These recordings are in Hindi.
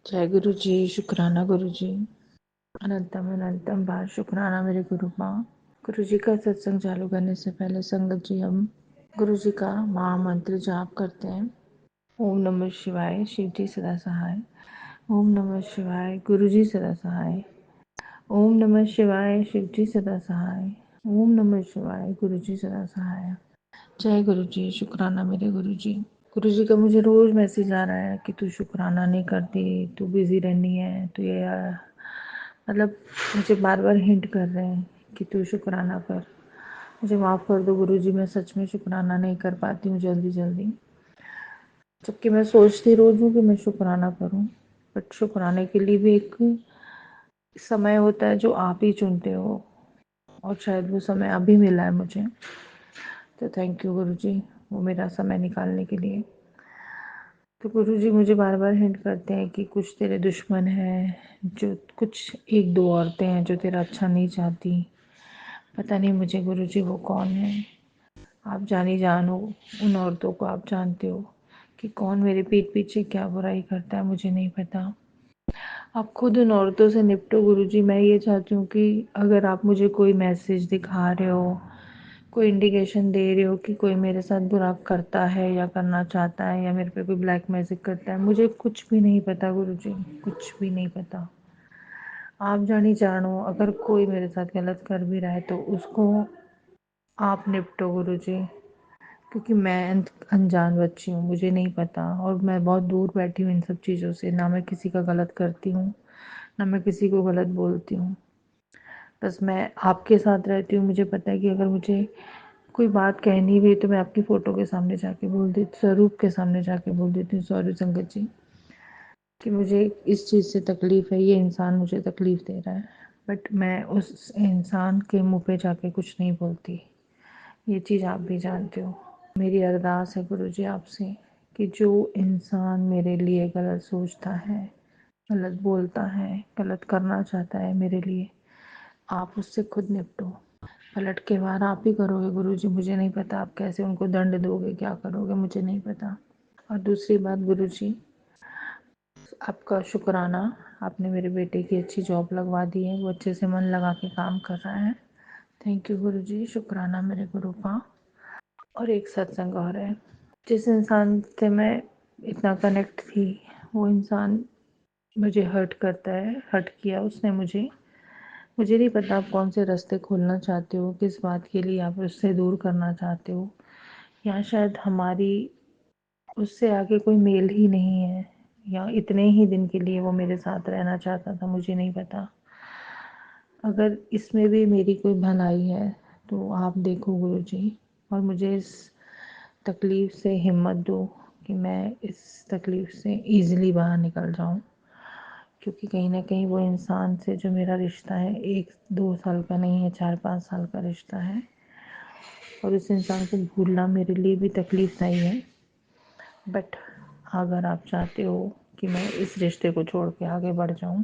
जय गुरु जी। शुक्राना गुरु जी। अनंतम अनंतम बार शुक्राना मेरे गुरु माँ। गुरु जी का सत्संग चालू करने से पहले संगत जी हम गुरु जी का महामंत्र जाप करते हैं। ओम नमः शिवाय, शिव जी सदा सहाय। ओम नमः शिवाय, गुरु जी सदा सहाय। ओम नमः शिवाय, शिव जी सदा सहाय। ओम नमः शिवाय, गुरु जी सदा सहाय। जय गुरु जी। शुक्राना मेरे गुरु जी। गुरु जी का मुझे रोज मैसेज आ रहा है कि तू शुक्राना नहीं करती, तू बिजी रहनी है, तू ये मतलब मुझे बार बार हिंट कर रहे हैं कि तू शुक्राना कर। मुझे माफ़ कर दो गुरु जी, मैं सच में शुक्राना नहीं कर पाती हूँ जल्दी जल्दी, जबकि मैं सोचती रोज हूँ कि मैं शुक्राना करूँ। बट शुक्राने के लिए भी एक समय होता है जो आप ही चुनते हो, और शायद वो समय अभी मिला है मुझे। तो थैंक यू गुरु जी, वो मेरा समय निकालने के लिए। तो गुरु जी मुझे बार बार हिंट करते हैं कि कुछ तेरे दुश्मन हैं, जो कुछ एक दो औरतें हैं जो तेरा अच्छा नहीं चाहती। पता नहीं मुझे गुरु जी वो कौन है। आप जानी जानो उन औरतों को, आप जानते हो कि कौन मेरे पीठ पीछे क्या बुराई करता है, मुझे नहीं पता। आप खुद उन औरतों से निपटो गुरु जी। मैं ये चाहती हूँ कि अगर आप मुझे कोई मैसेज दिखा रहे हो, कोई इंडिकेशन दे रहे हो कि कोई मेरे साथ बुरा करता है या करना चाहता है या मेरे पे कोई ब्लैक मैजिक करता है, मुझे कुछ भी नहीं पता गुरु जी, कुछ भी नहीं पता। आप जानी जानो अगर कोई मेरे साथ गलत कर भी रहा है तो उसको आप निपटो गुरु जी, क्योंकि मैं अनजान बच्ची हूँ, मुझे नहीं पता, और मैं बहुत दूर बैठी हूँ इन सब चीज़ों से। ना मैं किसी का गलत करती हूँ, ना मैं किसी को गलत बोलती हूँ। बस मैं आपके साथ रहती हूँ। मुझे पता है कि अगर मुझे कोई बात कहनी भी है तो मैं आपकी फ़ोटो के सामने जाके बोल देती, स्वरूप के सामने जाके बोल देती हूँ, सॉरी संगत जी कि मुझे इस चीज़ से तकलीफ़ है, ये इंसान मुझे तकलीफ़ दे रहा है। बट मैं उस इंसान के मुंह पे जाके कुछ नहीं बोलती, ये चीज़ आप भी जानते हो। मेरी अरदास है गुरु जी आपसे कि जो इंसान मेरे लिए गलत सोचता है, गलत बोलता है, गलत करना चाहता है मेरे लिए, आप उससे खुद निपटो। पलट के वार आप ही करोगे गुरु जी, मुझे नहीं पता आप कैसे उनको दंड दोगे, क्या करोगे, मुझे नहीं पता। और दूसरी बात गुरु जी, आपका शुक्राना, आपने मेरे बेटे की अच्छी जॉब लगवा दी है, वो अच्छे से मन लगा के काम कर रहा है। थैंक यू गुरु जी, शुक्राना मेरे गुरु का। और एक सत्संग और है, जिस इंसान से मैं इतना कनेक्ट थी, वो इंसान मुझे हर्ट करता है, हर्ट किया उसने मुझे। मुझे नहीं पता आप कौन से रास्ते खोलना चाहते हो, किस बात के लिए आप उससे दूर करना चाहते हो, या शायद हमारी उससे आगे कोई मेल ही नहीं है, या इतने ही दिन के लिए वो मेरे साथ रहना चाहता था, मुझे नहीं पता। अगर इसमें भी मेरी कोई भलाई है तो आप देखो गुरु जी, और मुझे इस तकलीफ़ से हिम्मत दो कि मैं इस तकलीफ़ से ईज़िली बाहर निकल जाऊं। क्योंकि कहीं ना कहीं वो इंसान से जो मेरा रिश्ता है 1-2 साल का नहीं है, 4-5 साल का रिश्ता है, और उस इंसान को भूलना मेरे लिए भी तकलीफ़ दायी है। बट अगर आप चाहते हो कि मैं इस रिश्ते को छोड़ के आगे बढ़ जाऊं,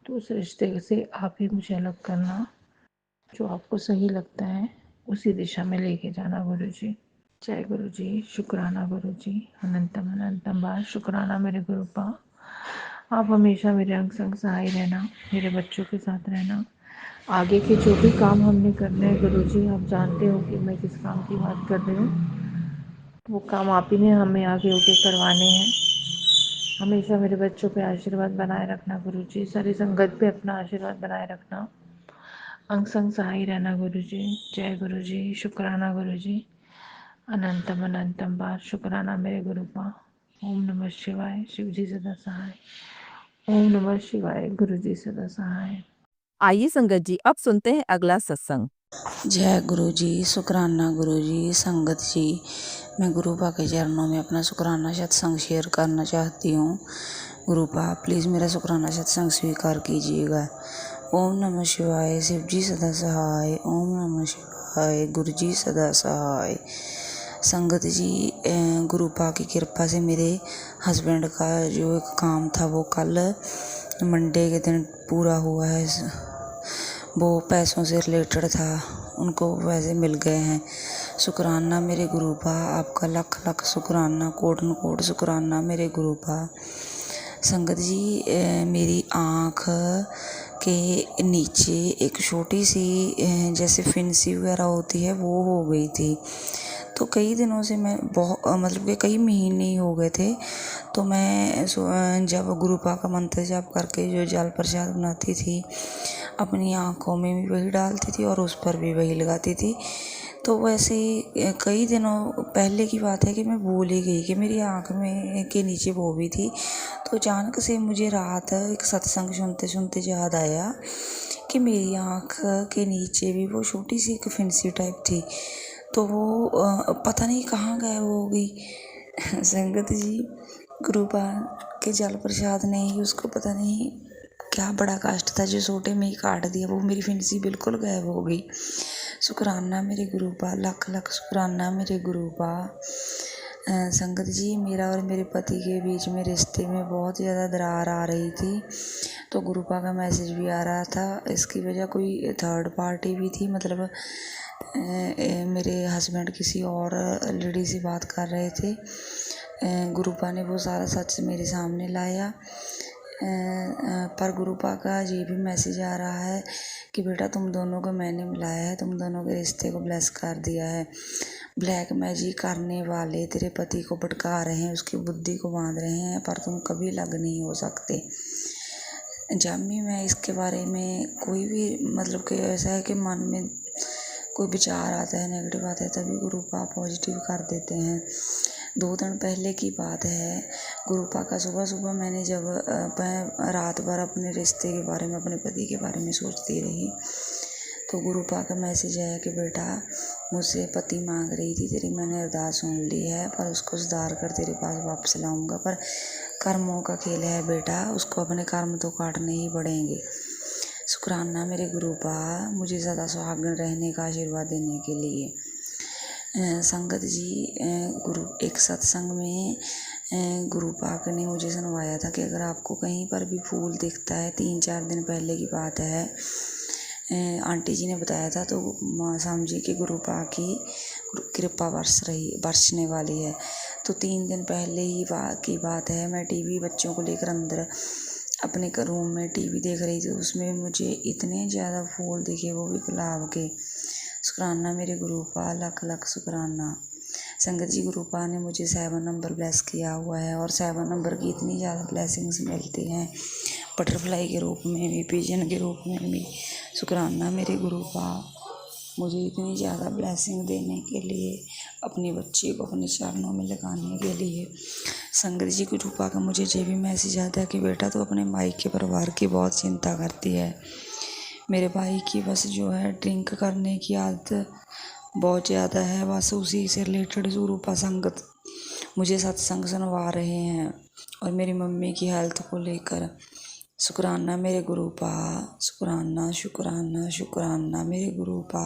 तो उस रिश्ते से आप ही मुझे अलग करना, जो आपको सही लगता है उसी दिशा में लेके जाना गुरु जी। जय गुरु जी। शुक्राना गुरु जी। अनंतम अनंतम बार शुक्राना मेरे गुरु पा। आप हमेशा मेरे अंग संग सहाय रहना, मेरे बच्चों के साथ रहना। आगे के जो भी काम हमने करने हैं गुरु जी, आप जानते हो कि मैं किस काम की बात कर रही हूँ। वो काम आप ही ने हमें आगे होके करवाने हैं। हमेशा मेरे बच्चों पे आशीर्वाद बनाए रखना गुरु जी, सारी संगत पे अपना आशीर्वाद बनाए रखना, अंग संग सहाय रहना गुरु जी। जय गुरु जी। शुक्राना गुरु जी। अनंतम अनंतम बार शुक्राना मेरे गुरु पा। ओम नमः शिवाय, शिव जी सदा सहाय। ओम नमः शिवाय, गुरु जी सदा सहाय। आइए संगत जी, अब सुनते हैं अगला सत्संग। जय गुरु जी। शुक्राना गुरु जी। संगत जी, मैं गुरुपा के चरणों में अपना शुक्राना सत्संग शेयर करना चाहती हूँ। गुरुपा प्लीज़ मेरा शुक्राना सत्संग स्वीकार कीजिएगा। ओम नमः शिवाय, शिव जी सदा सहाय। ओम नमः शिवाय, गुरु जी सदा सहाय। संगत जी, गुरुपा की कृपा से मेरे हस्बैंड का जो एक काम था वो कल मंडे के दिन पूरा हुआ है। वो पैसों से रिलेटेड था, उनको पैसे मिल गए हैं। शुक्राना मेरे गुरुपा, आपका लख लख शुक्राना, कोटन कोट शुक्राना मेरे गुरुपा। संगत जी मेरी आँख के नीचे एक छोटी सी जैसे फिंसी वगैरह होती है वो हो गई थी। तो कई दिनों से मैं मतलब कि कई महीने ही हो गए थे। तो मैं जब गुरुपा का मंत्र जाप करके जो जल प्रसाद बनाती थी अपनी आँखों में भी वही डालती थी और उस पर भी वही लगाती थी। तो वैसे ही कई दिनों पहले की बात है कि मैं भूल ही गई कि मेरी आँख में के नीचे वो भी थी। तो अचानक से मुझे रात एक सत्संग सुनते सुनते याद आया कि मेरी आँख के नीचे भी वो छोटी सी एक फिंसी टाइप थी। तो वो पता नहीं कहाँ गायब हो गई। संगत जी गुरुपा के जल प्रसाद ने ही उसको पता नहीं क्या बड़ा कष्ट था जो सोटे में ही काट दिया। वो मेरी फिंसी बिल्कुल गायब हो गई। शुक्राना मेरे गुरुपा, लख लख शुक्राना मेरे गुरुपा। संगत जी मेरा और मेरे पति के बीच में रिश्ते में बहुत ज़्यादा दरार आ रही थी। तो गुरुपा का मैसेज भी आ रहा था। इसकी वजह कोई थर्ड पार्टी भी थी, मतलब मेरे हस्बैंड किसी और लेडी से बात कर रहे थे। गुरुपा ने वो सारा सच मेरे सामने लाया। पर गुरुपा का ये भी मैसेज आ रहा है कि बेटा तुम दोनों को मैंने मिलाया है, तुम दोनों के रिश्ते को ब्लेस कर दिया है। ब्लैक मैजिक करने वाले तेरे पति को भटका रहे हैं, उसकी बुद्धि को बांध रहे हैं, पर तुम कभी अलग नहीं हो सकते। जब भी मैं इसके बारे में कोई भी मतलब कि ऐसा है कि मन में कोई विचार आता है, नेगेटिव आता है, तभी गुरुपा पॉजिटिव कर देते हैं। 2 दिन पहले की बात है। गुरुपा का सुबह सुबह मैंने जब मैं रात भर अपने रिश्ते के बारे में, अपने पति के बारे में सोचती रही, तो गुरुपा का मैसेज आया कि बेटा मुझसे पति मांग रही थी तेरी, मैंने अरदास सुन ली है, पर उसको सुधार कर तेरे पास वापस लाऊंगा। पर कर्मों का खेल है बेटा, उसको अपने कर्म तो काटने ही पड़ेंगे। शुक्राना मेरे गुरुपा मुझे सदा सुहागन रहने का आशीर्वाद देने के लिए। संगत जी गुरु एक सत्संग में गुरुपा ने मुझे सुनवाया था कि अगर आपको कहीं पर भी फूल दिखता है, 3-4 दिन पहले की बात है, आंटी जी ने बताया था, तो समझिए कि गुरुपा की कृपा बरसने वाली है। तो 3 दिन पहले ही की बात है। मैं टीवी बच्चों को लेकर अंदर अपने रूम में टीवी देख रही थी। उसमें मुझे इतने ज़्यादा फूल दिखे, वो भी गुलाब के। शुक्राना मेरे गुरुपा, लख लख शुक्राना। संगत जी गुरुपा ने मुझे 7 नंबर ब्लेस किया हुआ है और 7 नंबर की इतनी ज़्यादा ब्लेसिंग्स मिलती हैं, बटरफ्लाई के रूप में भी, पिजन के रूप में भी। शुक्राना मेरे गुरुपा मुझे इतनी ज़्यादा ब्लेसिंग देने के लिए, अपनी बच्ची को अपने चरणों में लगाने के लिए। संगत जी गुरुपा का मुझे ये भी मैसेज आता है कि बेटा तो अपने मायके परिवार की बहुत चिंता करती है। मेरे भाई की बस जो है ड्रिंक करने की आदत बहुत ज़्यादा है, बस उसी से रिलेटेड गुरुपा संगत मुझे सत्संग सुनवा रहे हैं और मेरी मम्मी की हेल्थ को लेकर। शुक्राना मेरे गुरुपा, शुक्राना शुक्राना शुक्राना मेरे गुरुपा,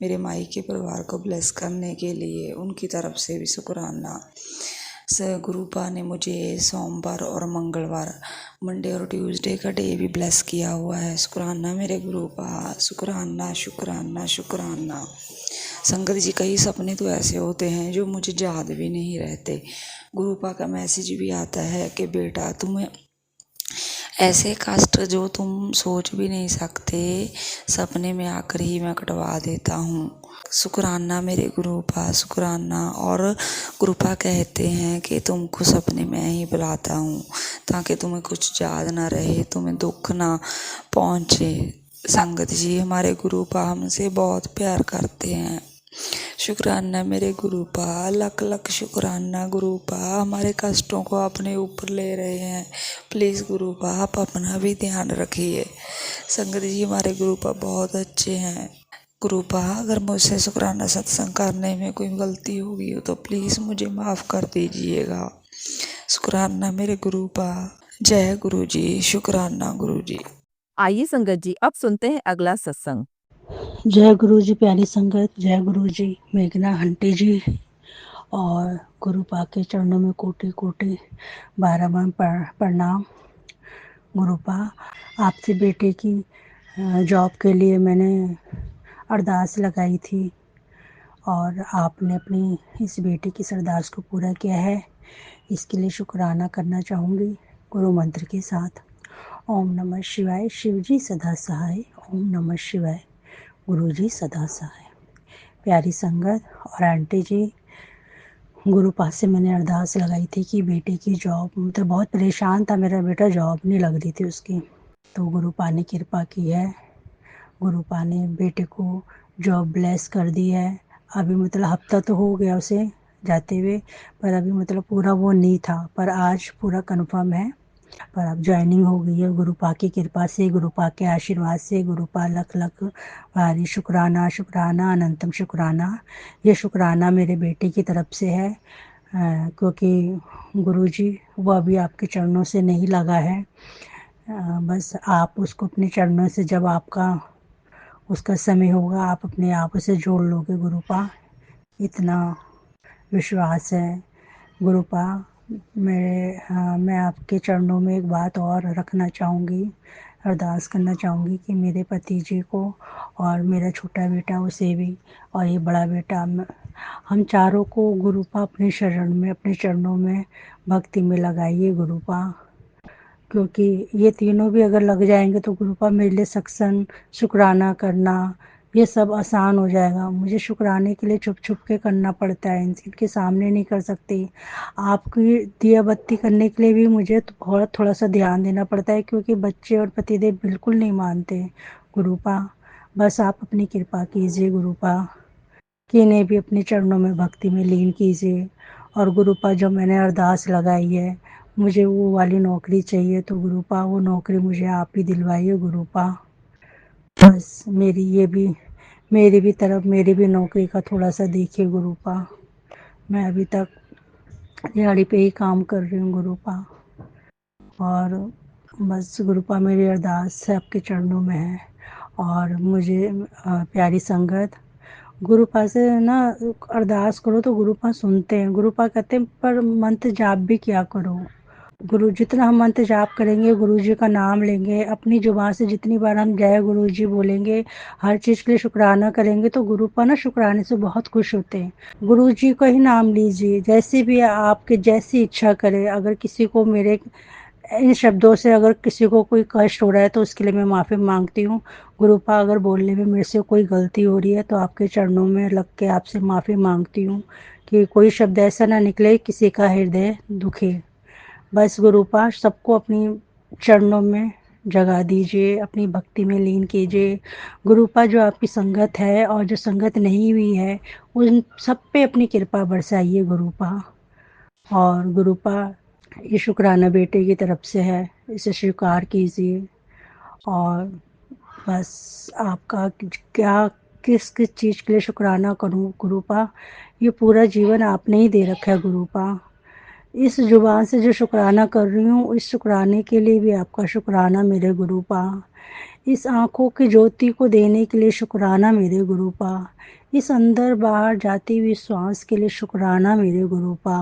मेरे मायके परिवार को ब्लेस करने के लिए उनकी तरफ से भी शुक्राना। गुरुपा ने मुझे सोमवार और मंगलवार, मंडे और ट्यूसडे का डे भी ब्लेस किया हुआ है। शुक्राना मेरे गुरुपा, शुक्राना शुक्राना शुक्राना। संगत जी कई सपने तो ऐसे होते हैं जो मुझे याद भी नहीं रहते। गुरुपा का मैसेज भी आता है कि बेटा तुम्हें ऐसे कष्ट जो तुम सोच भी नहीं सकते, सपने में आकर ही मैं कटवा देता हूँ। शुक्राना मेरे गुरुपा, शुक्राना। और गुरुपा कहते हैं कि तुमको सपने में ही बुलाता हूँ ताकि तुम्हें कुछ याद ना रहे, तुम्हें दुख ना पहुँचे। संगत जी हमारे गुरुपा हमसे बहुत प्यार करते हैं। शुक्राना मेरे गुरुपा, लख लख शुक्राना गुरुपा, हमारे कष्टों को अपने ऊपर ले रहे हैं। प्लीज़ गुरुपा आप अपना भी ध्यान रखिए। संगत जी हमारे गुरुपा बहुत अच्छे हैं। गुरुपा अगर मुझसे शुक्राना सत्संग करने में कोई गलती हो गई हो तो प्लीज़ मुझे माफ़ कर दीजिएगा। शुक्राना मेरे गुरुपा। जय गुरु जी, शुक्राना गुरु जी। आइए संगत जी अब सुनते हैं अगला सत्संग। जय गुरु जी प्यारी संगत, जय गुरु जी मेघना हंटी जी और गुरुपा के चरणों में कोटि कोटि बारहवां प्रणाम। गुरुपा आपसे बेटे की जॉब के लिए मैंने अरदास लगाई थी और आपने अपनी इस बेटे की अरदास को पूरा किया है, इसके लिए शुक्राना करना चाहूँगी। गुरु मंत्र के साथ। ओम नमः शिवाय, शिव जी सदा सहाय। ओम नमः शिवाय, गुरु जी सदा सहाय। प्यारी संगत और आंटी जी, गुरु पास से मैंने अरदास लगाई थी कि बेटे की जॉब, मतलब बहुत परेशान था मेरा बेटा, जॉब नहीं लग रही थी उसकी। तो गुरु पा ने कृपा की है, गुरु पा ने बेटे को जॉब ब्लेस कर दी है। अभी मतलब हफ्ता तो हो गया उसे जाते हुए, पर अभी मतलब पूरा वो नहीं था, पर आज पूरा कंफर्म है। पर अब ज्वाइनिंग हो गई है गुरु पा की कृपा से, गुरु पा के आशीर्वाद से। गुरु पा लख लख भारी शुक्राना, शुक्राना, अनंतम शुक्राना। ये शुक्राना मेरे बेटे की तरफ से है, क्योंकि गुरु जी वो अभी आपके चरणों से नहीं लगा है। बस आप उसको अपने चरणों से, जब आपका उसका समय होगा, आप अपने आप उसे जोड़ लोगे गुरु पा, इतना विश्वास है। गुरु पा, मैं आपके चरणों में एक बात और रखना चाहूँगी, अरदास करना चाहूँगी कि मेरे पति जी को और मेरा छोटा बेटा उसे भी, और ये बड़ा बेटा, हम चारों को गुरु पा अपने शरण में, अपने चरणों में भक्ति में लगाइए गुरु पा। क्योंकि ये तीनों भी अगर लग जाएंगे तो गुरु पा मेरे लिए सत्संग, शुक्राना करना, ये सब आसान हो जाएगा। मुझे शुक्राने के लिए छुप छुप के करना पड़ता है, इनके सामने नहीं कर सकती। आपकी दिया बत्ती करने के लिए भी मुझे थोड़ा थोड़ा सा ध्यान देना पड़ता है, क्योंकि बच्चे और पतिदेव बिल्कुल नहीं मानते गुरु पा। बस आप अपनी कृपा कीजिए गुरु पा, कि इन्हें भी अपने चरणों में भक्ति में लीन कीजिए। और गुरु पा, जो मैंने अरदास लगाई है, मुझे वो वाली नौकरी चाहिए, तो गुरु पा वो नौकरी मुझे आप ही दिलवाइए गुरु पा। बस मेरी भी तरफ, मेरी भी नौकरी का थोड़ा सा देखिए गुरु पा। मैं अभी तक दिहाड़ी पे ही काम कर रही हूँ गुरु पा। और बस गुरु पा, मेरी अरदास है आपके चरणों में है। और मुझे प्यारी संगत, गुरु पा से ना अरदास करो तो गुरु पा सुनते हैं। गुरु पा कहते हैं पर मंत्र जाप भी क्या करो। गुरु, जितना हम मंत्र जाप करेंगे, गुरु जी का नाम लेंगे, अपनी जुबान से जितनी बार हम जय गुरु जी बोलेंगे, हर चीज़ के लिए शुक्राना करेंगे, तो गुरु पा ना शुक्राने से बहुत खुश होते हैं। गुरु जी का ही नाम लीजिए, जैसे भी आपके जैसी इच्छा करे। अगर किसी को मेरे इन शब्दों से अगर किसी को कोई कष्ट हो रहा है तो उसके लिए मैं माफ़ी मांगती हूँ गुरु पा। अगर बोलने में मेरे से कोई गलती हो रही है तो आपके चरणों में लग के आपसे माफ़ी मांगती हूँ, कि कोई शब्द ऐसा ना निकले किसी का हृदय दुखे। बस गुरु पा, सबको अपनी चरणों में जगा दीजिए, अपनी भक्ति में लीन कीजिए गुरु पा। जो आपकी संगत है और जो संगत नहीं हुई है, उन सब पे अपनी कृपा बरसाइए गुरु पा। और गुरु पा, ये शुक्राना बेटे की तरफ से है, इसे स्वीकार कीजिए। और बस आपका क्या, किस किस चीज़ के लिए शुक्राना करूं गुरु पा, ये पूरा जीवन आपने ही दे रखा है गुरु पा। इस जुबान से जो शुक्राना कर रही हूँ, इस शुक्राने के लिए भी आपका शुक्राना मेरे गुरु पा। इस आँखों की ज्योति को देने के लिए शुक्राना मेरे गुरु पा। इस अंदर बाहर जाती हुई श्वास के लिए शुक्राना मेरे गुरु पा।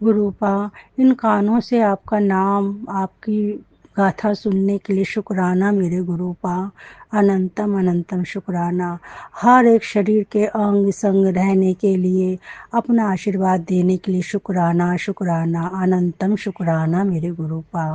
गुरु पा, इन कानों से आपका नाम, आपकी गाथा सुनने के लिए शुक्राना मेरे गुरु पा। अनंतम अनंतम शुक्राना। हर एक शरीर के अंग संग रहने के लिए, अपना आशीर्वाद देने के लिए शुक्राना, शुक्राना, अनंतम शुक्राना मेरे गुरु पा।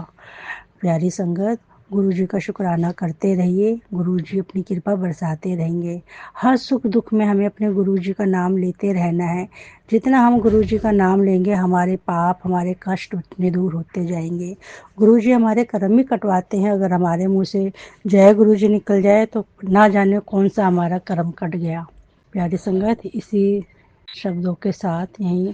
प्यारी संगत, गुरु जी का शुक्राना करते रहिए, गुरु जी अपनी कृपा बरसाते रहेंगे। हर सुख दुख में हमें अपने गुरु जी का नाम लेते रहना है। जितना हम गुरु जी का नाम लेंगे, हमारे पाप, हमारे कष्ट उतने दूर होते जाएंगे। गुरु जी हमारे कर्म ही कटवाते हैं। अगर हमारे मुंह से जय गुरु जी निकल जाए तो ना जाने कौन सा हमारा कर्म कट गया। प्यारी संगत, इसी शब्दों के साथ यहीं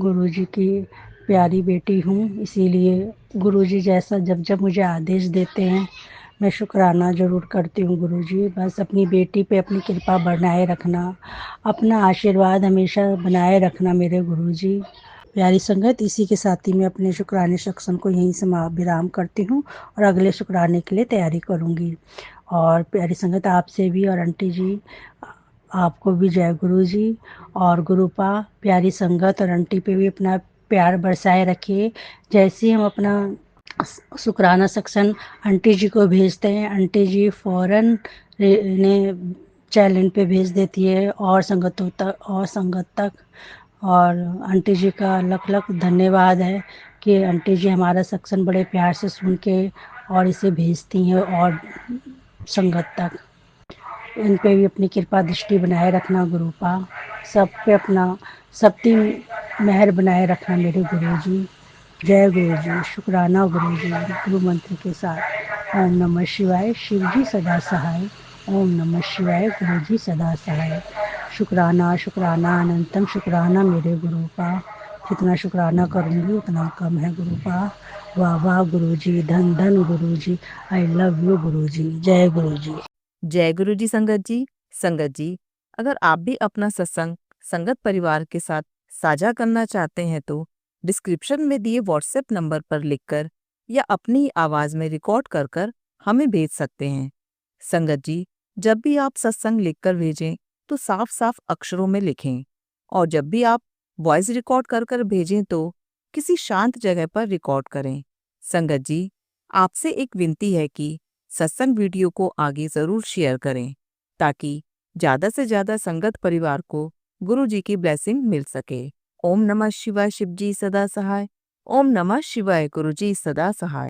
गुरु जी की प्यारी बेटी हूँ, इसीलिए गुरु जी जैसा जब जब मुझे आदेश देते हैं, मैं शुक्राना ज़रूर करती हूँ गुरु जी। बस अपनी बेटी पे अपनी कृपा बनाए रखना, अपना आशीर्वाद हमेशा बनाए रखना मेरे गुरु जी। प्यारी संगत, इसी के साथ ही मैं अपने शुक्राने सत्संग को यहीं विराम करती हूँ और अगले शुक्राने के लिए तैयारी करूँगी। और प्यारी संगत, आपसे भी और आंटी जी, आपको भी जय गुरु जी। और गुरु पा, प्यारी संगत और आंटी पे भी अपना प्यार बरसाए रखिए। जैसे ही हम अपना शुक्राना सत्संग आंटी जी को भेजते हैं, आंटी जी फ़ौरन ने चैलेंज पे भेज देती है और संगत तक। और आंटी जी का लख लख धन्यवाद है कि आंटी जी हमारा सत्संग बड़े प्यार से सुन के और इसे भेजती हैं और संगत तक। इन पे भी अपनी कृपा दृष्टि बनाए रखना गुरुपा, सब पे अपना सबकी मेहर बनाए रखना मेरे गुरुजी। जय गुरुजी, शुक्राना गुरुजी। गुरु मंत्र के साथ ओम नमः शिवाय, शिव जी सदा सहाय। ओम नमः शिवाय, गुरुजी सदा सहाय। शुक्राना शुक्राना अनंतम शुक्राना मेरे गुरुपा। जितना शुक्राना करूँगी उतना कम है गुरुपा। वाह वाह गुरुजी, धन धन गुरुजी, आई लव यू गुरुजी। जय गुरुजी। जय गुरु जी संगत जी। संगत जी, अगर आप भी अपना सत्संग संगत परिवार के साथ साझा करना चाहते हैं तो डिस्क्रिप्शन में दिए व्हाट्सएप नंबर पर लिखकर या अपनी आवाज में रिकॉर्ड कर कर हमें भेज सकते हैं। संगत जी, जब भी आप सत्संग लिखकर भेजें तो साफ साफ अक्षरों में लिखें, और जब भी आप वॉइस रिकॉर्ड कर कर भेजें तो किसी शांत जगह पर रिकॉर्ड करें। संगत जी, आपसे एक विनती है कि सत्संग वीडियो को आगे जरूर शेयर करें ताकि ज्यादा से ज्यादा संगत परिवार को गुरु जी की ब्लेसिंग मिल सके। ओम नमः शिवाय, शिव जी सदा सहाय। ओम नमः शिवाय, गुरु जी सदा सहाय।